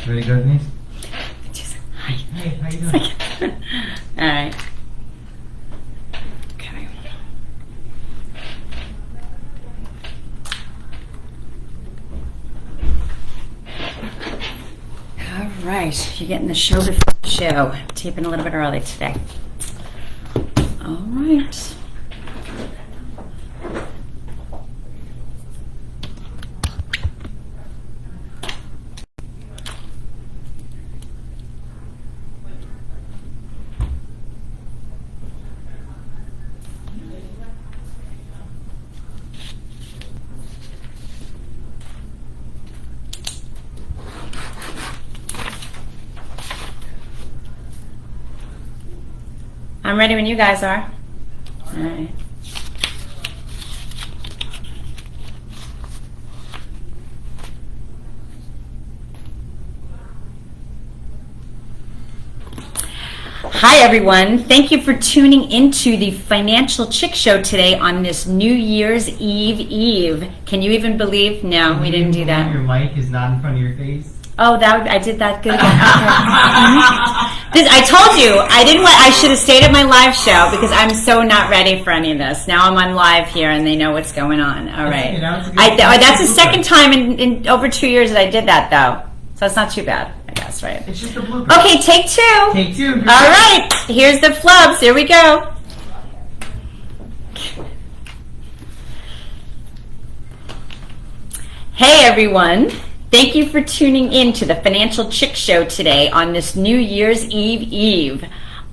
Ready to go, Denise? Hi. Hey, how you doing? All right. Okay. All right. You're getting the show before the show. Taping a little bit early today. All right. I'm ready when you guys are. All right. Hi everyone. Thank you for tuning into the Financial Chick Show today on this New Year's Eve. Can you even believe? No, we didn't do that. Your mic is not in front of your face. Oh, I did that good. I told you I should have stayed at my live show because I'm so not ready for any of this. Now I'm on live here and they know what's going on. All right. That's the second time in over 2 years that I did that though, so it's not too bad, I guess, right? It's just a blooper. Okay, take two. Take two. All right. Here's the flubs. Here we go. Hey everyone. Thank you for tuning in to the Financial Chick Show today on this New Year's Eve.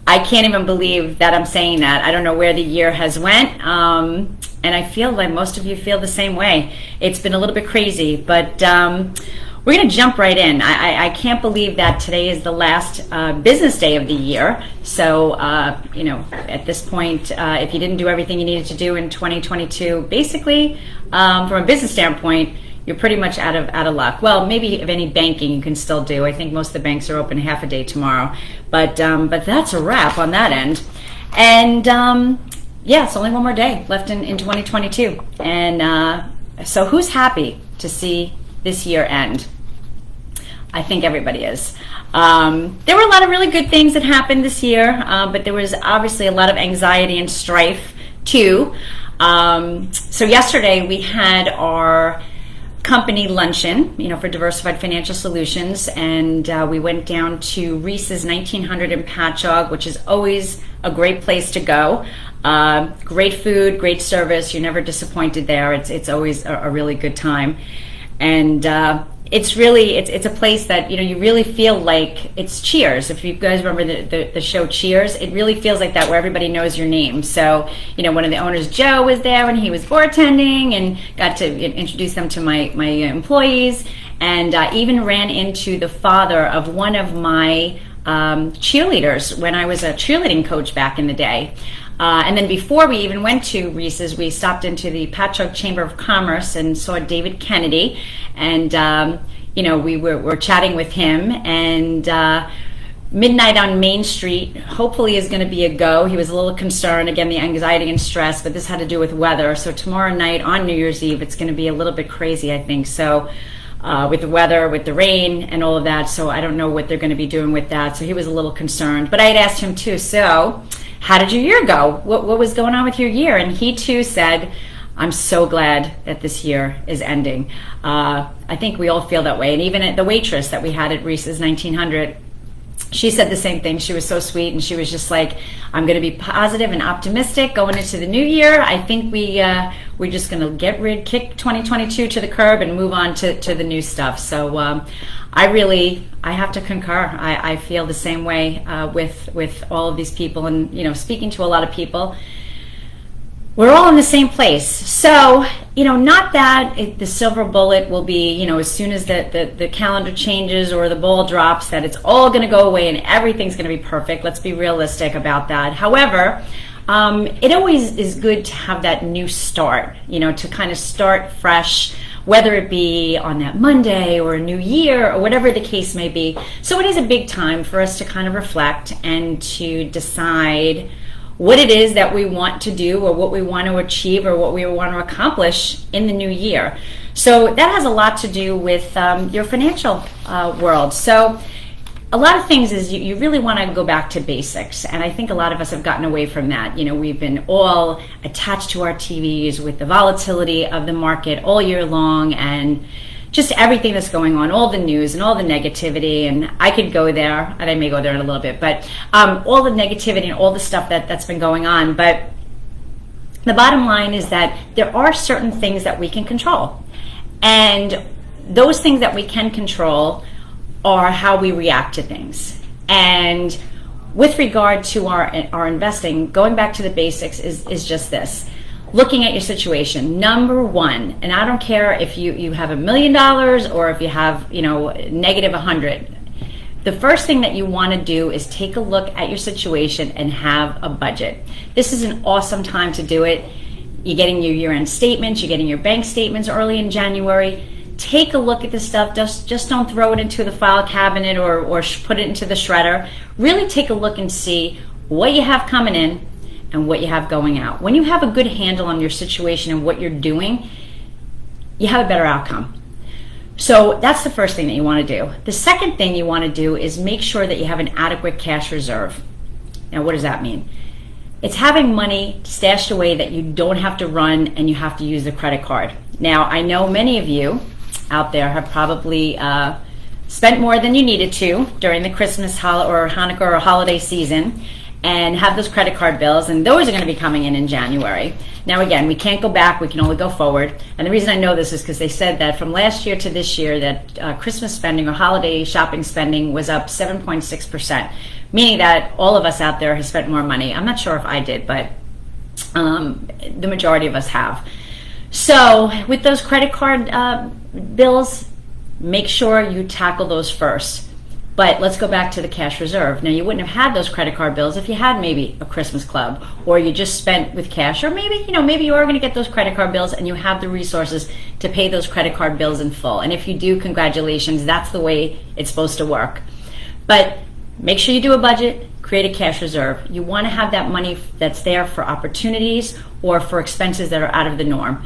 I can't even believe that I'm saying that. I don't know where the year has went, and I feel like most of you feel the same way. It's been a little bit crazy, but we're going to jump right in. I can't believe that today is the last business day of the year. So, at this point, if you didn't do everything you needed to do in 2022, basically, from a business standpoint, you're pretty much out of luck. Well, maybe if any banking you can still do. I think most of the banks are open half a day tomorrow. But that's a wrap on that end. And it's only one more day left in 2022. And so who's happy to see this year end? I think everybody is. There were a lot of really good things that happened this year, but there was obviously a lot of anxiety and strife too. So yesterday we had our company luncheon, for Diversified Financial Solutions, and we went down to Reese's 1900 in Patchogue, which is always a great place to go. Great food, great service. You're never disappointed there. It's always a really good time, and it's a place that you really feel like it's Cheers. If you guys remember the show Cheers, it really feels like that, where everybody knows your name. So one of the owners, Joe, was there when he was bartending and got to introduce them to my employees, and even ran into the father of one of my cheerleaders when I was a cheerleading coach back in the day. And then before we even went to Reese's, we stopped into the Patchogue Chamber of Commerce and saw David Kennedy, and we were chatting with him. And Midnight on Main Street hopefully is going to be a go. He was a little concerned, again, the anxiety and stress, but this had to do with weather. So tomorrow night on New Year's Eve, it's going to be a little bit crazy, I think. So with the weather, with the rain and all of that. So I don't know what they're going to be doing with that. So he was a little concerned. But I had asked him too, so how did your year go? What was going on with your year? And he too said, I'm so glad that this year is ending. I think we all feel that way. And even at the waitress that we had at Reese's 1900, she said the same thing. She was so sweet, and she was just like, I'm going to be positive and optimistic going into the new year. I think we're just going to kick 2022 to the curb and move on to the new stuff. So I have to concur. I feel the same way with all of these people, and speaking to a lot of people, we're all in the same place. So, not that the silver bullet will be, as soon as the calendar changes or the ball drops, that it's all going to go away and everything's going to be perfect. Let's be realistic about that. However, it always is good to have that new start, to kind of start fresh, whether it be on that Monday or a new year or whatever the case may be. So it is a big time for us to kind of reflect and to decide what it is that we want to do or what we want to achieve or what we want to accomplish in the new year. So that has a lot to do with your financial world. So a lot of things is you really want to go back to basics, and I think a lot of us have gotten away from that. We've been all attached to our TVs with the volatility of the market all year long, and just everything that's going on, all the news and all the negativity, and I could go there, and I may go there in a little bit, but all the negativity and all the stuff that's been going on. But the bottom line is that there are certain things that we can control, and those things that we can control are how we react to things. And with regard to our investing, going back to the basics is just this. Looking at your situation, number one, and I don't care if you have $1 million or if you have negative 100. The first thing that you want to do is take a look at your situation and have a budget. This is an awesome time to do it. You're getting your year-end statements, you're getting your bank statements early in January. Take a look at this stuff. Just don't throw it into the file cabinet or put it into the shredder. Really take a look and see what you have coming in and what you have going out. When you have a good handle on your situation and what you're doing, you have a better outcome. So that's the first thing that you want to do. The second thing you want to do is make sure that you have an adequate cash reserve. Now, what does that mean? It's having money stashed away that you don't have to run and you have to use the credit card. Now, I know many of you out there have probably spent more than you needed to during the Christmas or Hanukkah or holiday season and have those credit card bills, and those are going to be coming in January. Now again, we can't go back, we can only go forward. And the reason I know this is because they said that from last year to this year that Christmas spending or holiday shopping spending was up 7.6%, meaning that all of us out there have spent more money. I'm not sure if I did, but the majority of us have. So with those credit card bills, make sure you tackle those first. But let's go back to the cash reserve. Now, you wouldn't have had those credit card bills if you had maybe a Christmas club, or you just spent with cash, or maybe you are going to get those credit card bills and you have the resources to pay those credit card bills in full. And if you do, congratulations, that's the way it's supposed to work. But make sure you do a budget, create a cash reserve. You want to have that money that's there for opportunities or for expenses that are out of the norm.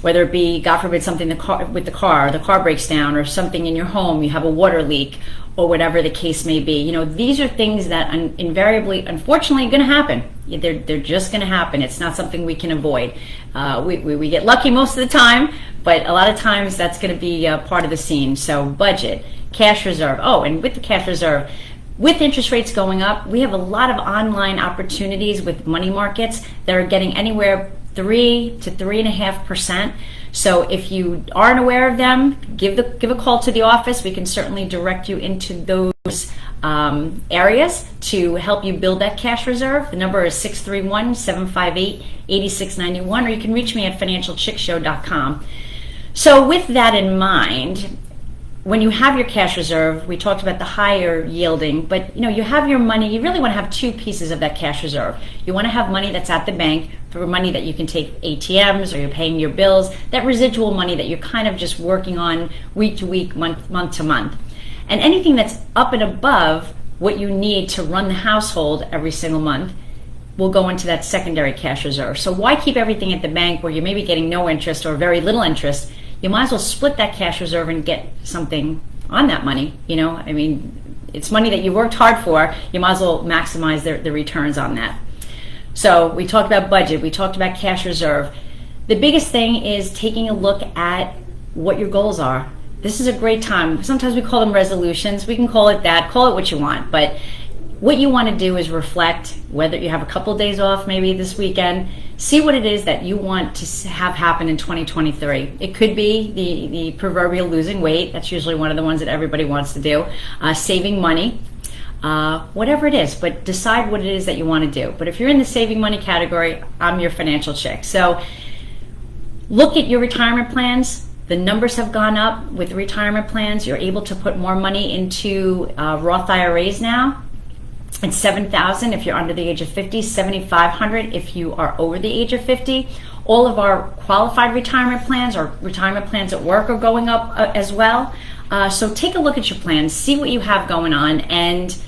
Whether it be, God forbid, something with the car breaks down, or something in your home, you have a water leak, or whatever the case may be. These are things that invariably, unfortunately, are going to happen. They're just going to happen. It's not something we can avoid. We get lucky most of the time, but a lot of times that's going to be part of the scene. So budget, cash reserve. Oh, and with the cash reserve, with interest rates going up, we have a lot of online opportunities with money markets that are getting anywhere 3 to 3.5%. So if you aren't aware of them, give a call to the office. We can certainly direct you into those areas to help you build that cash reserve. The number is 631-758-8691, or you can reach me at financialchickshow.com. So with that in mind, when you have your cash reserve, we talked about the higher yielding, but you have your money. You really want to have two pieces of that cash reserve. You want to have money that's at the bank for money that you can take ATMs, or you're paying your bills, that residual money that you're kind of just working on week to week, month to month. And anything that's up and above what you need to run the household every single month will go into that secondary cash reserve. So why keep everything at the bank where you may be getting no interest or very little interest? You might as well split that cash reserve and get something on that money. It's money that you worked hard for. You might as well maximize the returns on that. So we talked about budget. We talked about cash reserve. The biggest thing is taking a look at what your goals are. This is a great time. Sometimes we call them resolutions. We can call it that. Call it what you want. But what you want to do is reflect, whether you have a couple of days off maybe this weekend, see what it is that you want to have happen in 2023. It could be the proverbial losing weight. That's usually one of the ones that everybody wants to do. Saving money, whatever it is, but decide what it is that you want to do. But if you're in the saving money category, I'm your financial chick. So look at your retirement plans. The numbers have gone up with retirement plans. You're able to put more money into Roth IRAs now. It's $7,000 if you're under the age of 50, $7,500 if you are over the age of 50. All of our qualified retirement plans or retirement plans at work are going up as well. So take a look at your plans, see what you have going on, and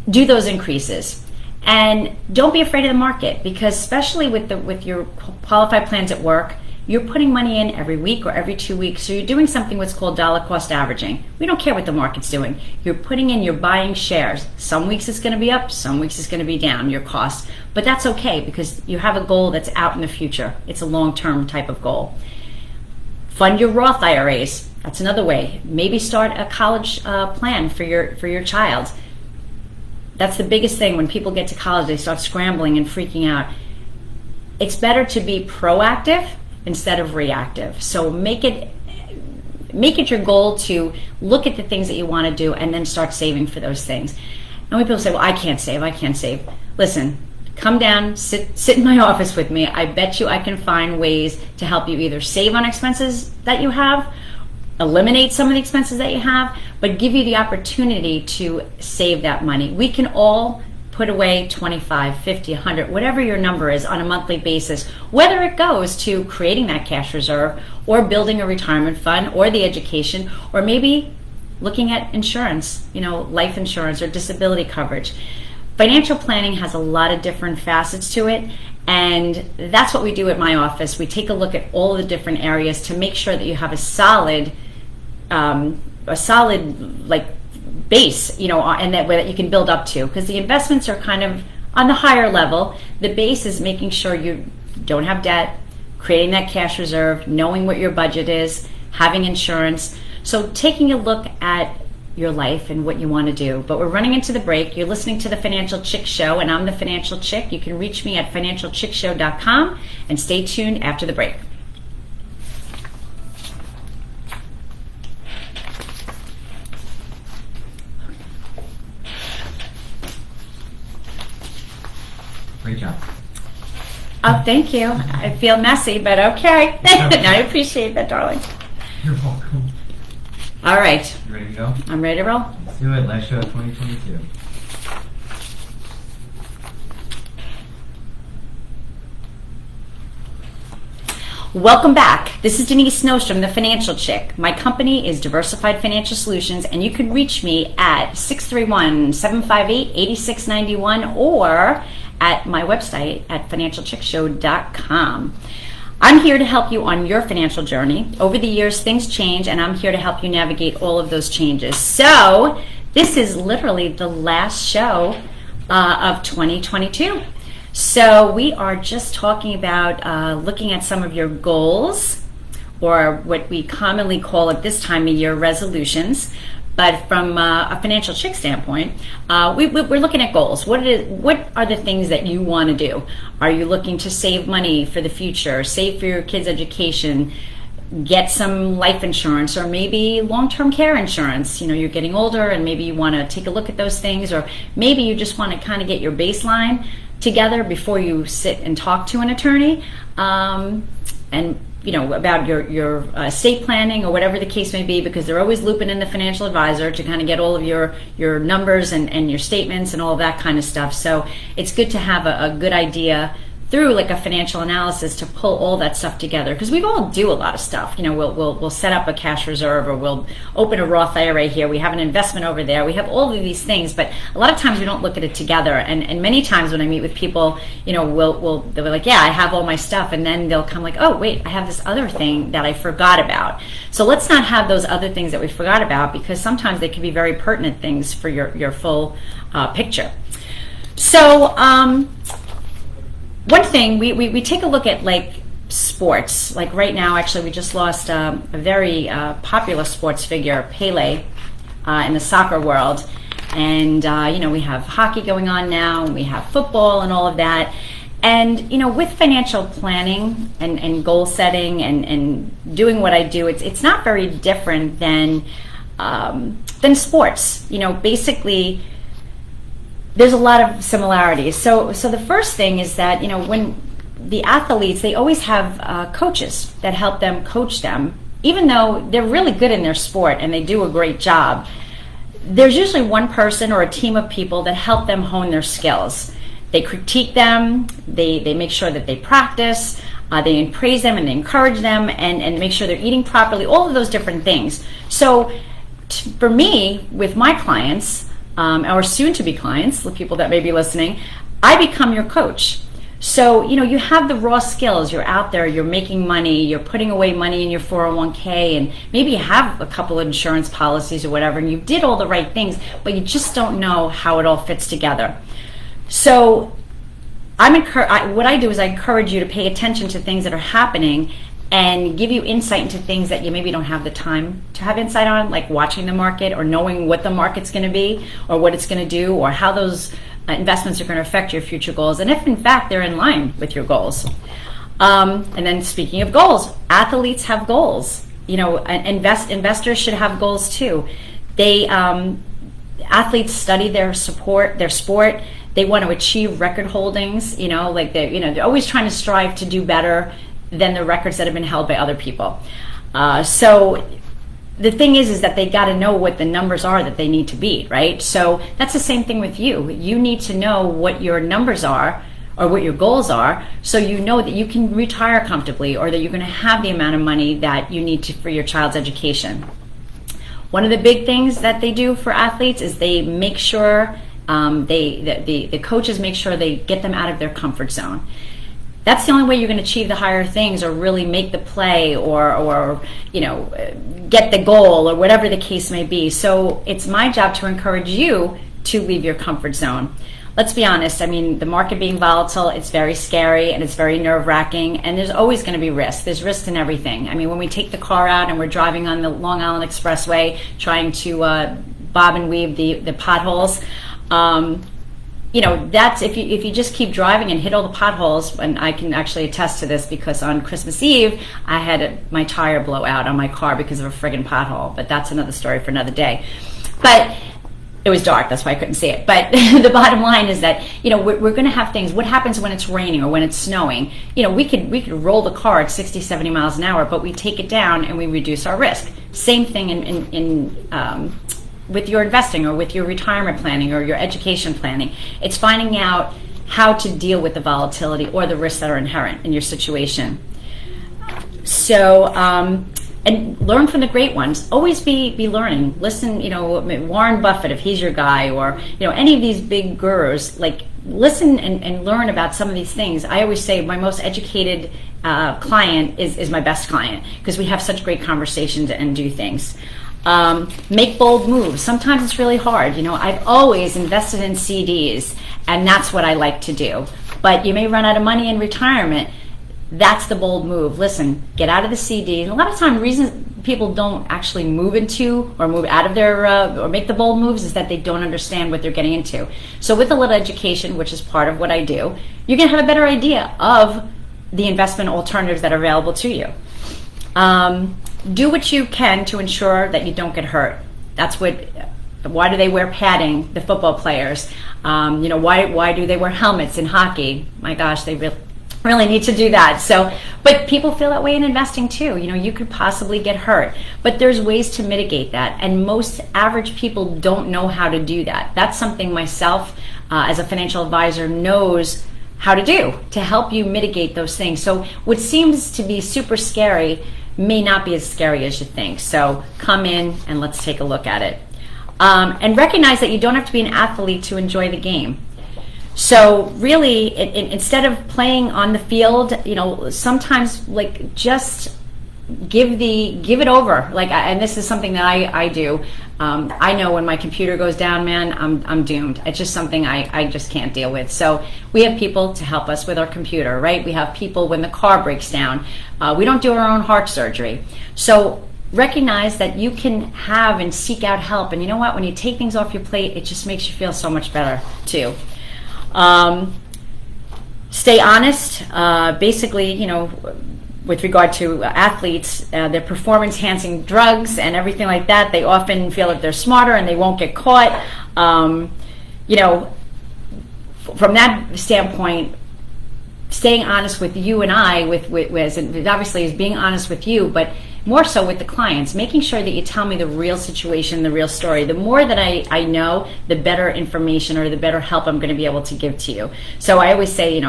do those increases. And don't be afraid of the market, because especially with your qualified plans at work, you're putting money in every week or every 2 weeks. So you're doing something what's called dollar cost averaging. We don't care what the market's doing. You're putting in, you're buying shares. Some weeks it's going to be up, some weeks it's going to be down, your cost. But that's okay because you have a goal that's out in the future. It's a long-term type of goal. Fund your Roth IRAs. That's another way. Maybe start a college plan for your child. That's the biggest thing. When people get to college, they start scrambling and freaking out. It's better to be proactive instead of reactive. So make it your goal to look at the things that you want to do and then start saving for those things. And when people say, well, I can't save. Listen, come down, sit in my office with me. I bet you I can find ways to help you either save on expenses that you have, eliminate some of the expenses that you have, but give you the opportunity to save that money. We can all put away 25, 50, 100, whatever your number is on a monthly basis, whether it goes to creating that cash reserve or building a retirement fund or the education, or maybe looking at insurance, life insurance or disability coverage. Financial planning has a lot of different facets to it, and that's what we do at my office. We take a look at all the different areas to make sure that you have a solid base, and that you can build up to, because the investments are kind of on the higher level. The base is making sure you don't have debt, creating that cash reserve, knowing what your budget is, having insurance. So taking a look at your life and what you want to do. But we're running into the break. You're listening to the Financial Chick Show, and I'm the Financial Chick. You can reach me at financialchickshow.com, and stay tuned after the break. Great job. Oh, thank you. I feel messy, but okay. I appreciate that, darling. You're welcome. All right. You ready to go? I'm ready to roll. Let's do it. Last show of 2022. Welcome back. This is Denise Nostrom, the Financial Chick. My company is Diversified Financial Solutions, and you can reach me at 631-758-8691 or at my website at financialchickshow.com. I'm here to help you on your financial journey. Over the years, things change, and I'm here to help you navigate all of those changes. So this is literally the last show of 2022. So we are just talking about looking at some of your goals, or what we commonly call at this time of year resolutions. But from a Financial Chick standpoint, we're looking at goals. What are the things that you want to do? Are you looking to save money for the future, save for your kids' education, get some life insurance, or maybe long-term care insurance? You're getting older and maybe you want to take a look at those things, or maybe you just want to kind of get your baseline together before you sit and talk to an attorney, and about your estate planning or whatever the case may be, because they're always looping in the financial advisor to kind of get all of your numbers and your statements and all of that kind of stuff. So it's good to have a good idea through like a financial analysis to pull all that stuff together, because we all do a lot of stuff. We'll set up a cash reserve, or we'll open a Roth IRA here, we have an investment over there, we have all of these things, but a lot of times we don't look at it together. And many times when I meet with people, they'll be like, yeah, I have all my stuff, and then they'll come like, oh wait, I have this other thing that I forgot about. So let's not have those other things that we forgot about, because sometimes they can be very pertinent things for your full picture. So one thing, we take a look at like sports. Like right now, actually, we just lost a very popular sports figure, Pele, in the soccer world. And, we have hockey going on now, and we have football and all of that. And, with financial planning and goal setting and doing what I do, it's not very different than sports. Basically, there's a lot of similarities. So the first thing is that, when the athletes, they always have coaches that help them coach them, even though they're really good in their sport and they do a great job. There's usually one person or a team of people that help them hone their skills. They critique them, they make sure that they practice, they praise them and they encourage them, and make sure they're eating properly, all of those different things. So for me, with my clients, or soon-to-be clients, the people that may be listening, I become your coach. So, you have the raw skills. You're out there, you're making money, you're putting away money in your 401k, and maybe you have a couple of insurance policies or whatever, and you did all the right things, but you just don't know how it all fits together. So what I do is I encourage you to pay attention to things that are happening and give you insight into things that you maybe don't have the time to have insight on, like watching the market or knowing what the market's going to be or what it's going to do or how those investments are going to affect your future goals, and if in fact they're in line with your goals. And then speaking of goals, athletes have goals. Investors should have goals too. Athletes study their sport. They want to achieve record holdings. They're always trying to strive to do better than the records that have been held by other people. So the thing is that they got to know what the numbers are that they need to beat, right? So that's the same thing with you. You need to know what your numbers are or what your goals are, so you know that you can retire comfortably or that you're going to have the amount of money that you need for your child's education. One of the big things that they do for athletes is they make sure the coaches make sure they get them out of their comfort zone. That's the only way you're going to achieve the higher things or really make the play or get the goal or whatever the case may be. So it's my job to encourage you to leave your comfort zone. Let's be honest. The market being volatile, it's very scary and it's very nerve-wracking, and there's always going to be risk. There's risk in everything. When we take the car out and we're driving on the Long Island Expressway trying to bob and weave the potholes, that's if you just keep driving and hit all the potholes. And I can actually attest to this because on Christmas Eve I had my tire blow out on my car because of a friggin' pothole, but that's another story for another day. But it was dark, that's why I couldn't see it. But the bottom line is that we're going to have things. What happens when it's raining or when it's snowing? We could roll the car at 60, 70 miles an hour, but we take it down and we reduce our risk. Same thing in with your investing or with your retirement planning or your education planning. It's finding out how to deal with the volatility or the risks that are inherent in your situation. So, and learn from the great ones. Always be learning. Listen, Warren Buffett, if he's your guy, or any of these big gurus, listen and learn about some of these things. I always say my most educated client is my best client because we have such great conversations and do things. Make bold moves. Sometimes it's really hard. I've always invested in CDs, and that's what I like to do. But you may run out of money in retirement. That's the bold move. Listen, get out of the CD. And a lot of times, reasons people don't actually move into or move out of their or make the bold moves is that they don't understand what they're getting into. So with a little education, which is part of what I do, you're going to have a better idea of the investment alternatives that are available to you. Do what you can to ensure that you don't get hurt. That's why do they wear padding, the football players? Why do they wear helmets in hockey? My gosh, they really need to do that. So, but people feel that way in investing too. You could possibly get hurt, but there's ways to mitigate that. And most average people don't know how to do that. That's something myself, as a financial advisor, knows how to do to help you mitigate those things. So what seems to be super scary may not be as scary as you think. So come in and let's take a look at it. And recognize that you don't have to be an athlete to enjoy the game. So really, instead of playing on the field, sometimes just give it over. And this is something that I do. I know when my computer goes down, man, I'm doomed. It's just something I just can't deal with. So we have people to help us with our computer, right? We have people when the car breaks down. We don't do our own heart surgery. So recognize that you can have and seek out help. And you know what? When you take things off your plate, it just makes you feel so much better too. Stay honest. Basically, with regard to athletes, their performance-enhancing drugs and everything like that, they often feel that they're smarter and they won't get caught. From that standpoint, staying honest with you and I, obviously is being honest with you, but more so with the clients, making sure that you tell me the real situation, the real story. The more that I know, the better information or the better help I'm going to be able to give to you. So I always say,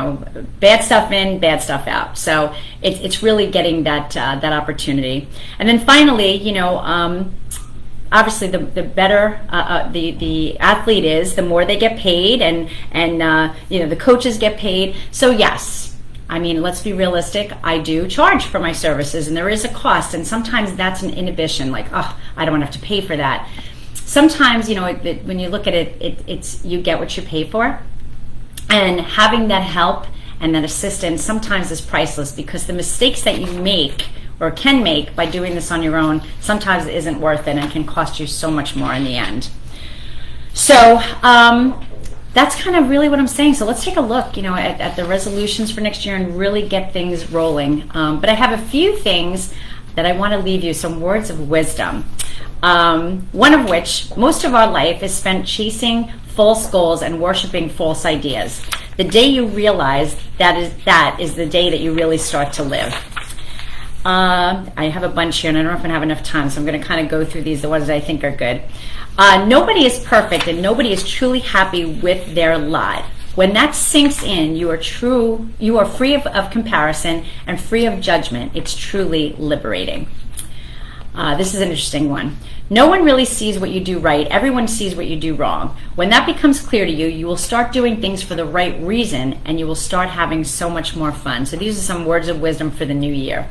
bad stuff in, bad stuff out. So it's really getting that opportunity. And then finally, obviously the better the athlete is, the more they get paid, and the coaches get paid. So yes, I mean, let's be realistic. I do charge for my services, and there is a cost, and sometimes that's an inhibition. Like, oh, I don't want to have to pay for that. Sometimes, when you look at it, it's you get what you pay for, and having that help and that assistance sometimes is priceless, because the mistakes that you make or can make by doing this on your own sometimes isn't worth it and can cost you so much more in the end. So that's kind of really what I'm saying. So let's take a look, at the resolutions for next year and really get things rolling. But I have a few things that I want to leave you, some words of wisdom. One of which, most of our life is spent chasing false goals and worshiping false ideas. The day you realize that is the day that you really start to live. I have a bunch here, and I don't know if I'm going to have enough time, so I'm going to kind of go through these, the ones that I think are good. Nobody is perfect, and nobody is truly happy with their lot. When that sinks in, you are free of comparison and free of judgment. It's truly liberating. This is an interesting one. No one really sees what you do right. Everyone sees what you do wrong. When that becomes clear to you, you will start doing things for the right reason, and you will start having so much more fun. So these are some words of wisdom for the new year.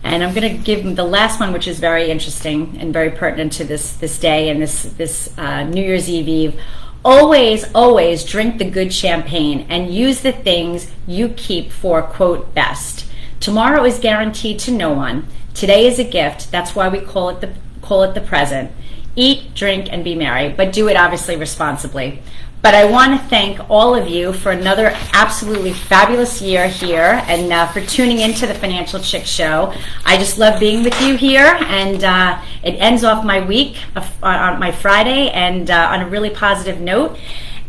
And I'm going to give the last one, which is very interesting and very pertinent to this day and this New Year's Eve. Always, always drink the good champagne and use the things you keep for, quote, best. Tomorrow is guaranteed to no one. Today is a gift. That's why we call it the present. Eat, drink, and be merry, but do it obviously responsibly. But I want to thank all of you for another absolutely fabulous year here, and for tuning into the Financial Chick Show. I just love being with you here, and it ends off my week on my Friday, and on a really positive note.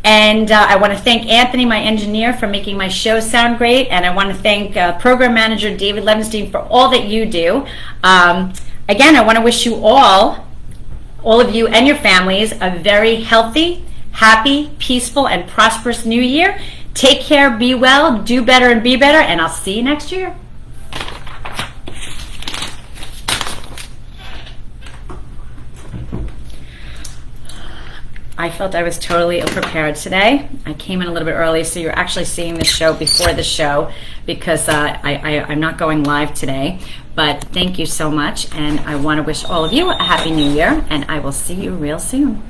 And I want to thank Anthony, my engineer, for making my show sound great, and I want to thank Program Manager David Levenstein for all that you do. Again, I want to wish you all of you and your families, a very healthy, happy, peaceful, and prosperous new year. Take care, be well, do better, and be better, and I'll see you next year. I felt I was totally ill-prepared today. I came in a little bit early, so you're actually seeing the show before the show, because I'm not going live today. But thank you so much, and I want to wish all of you a Happy New Year, and I will see you real soon.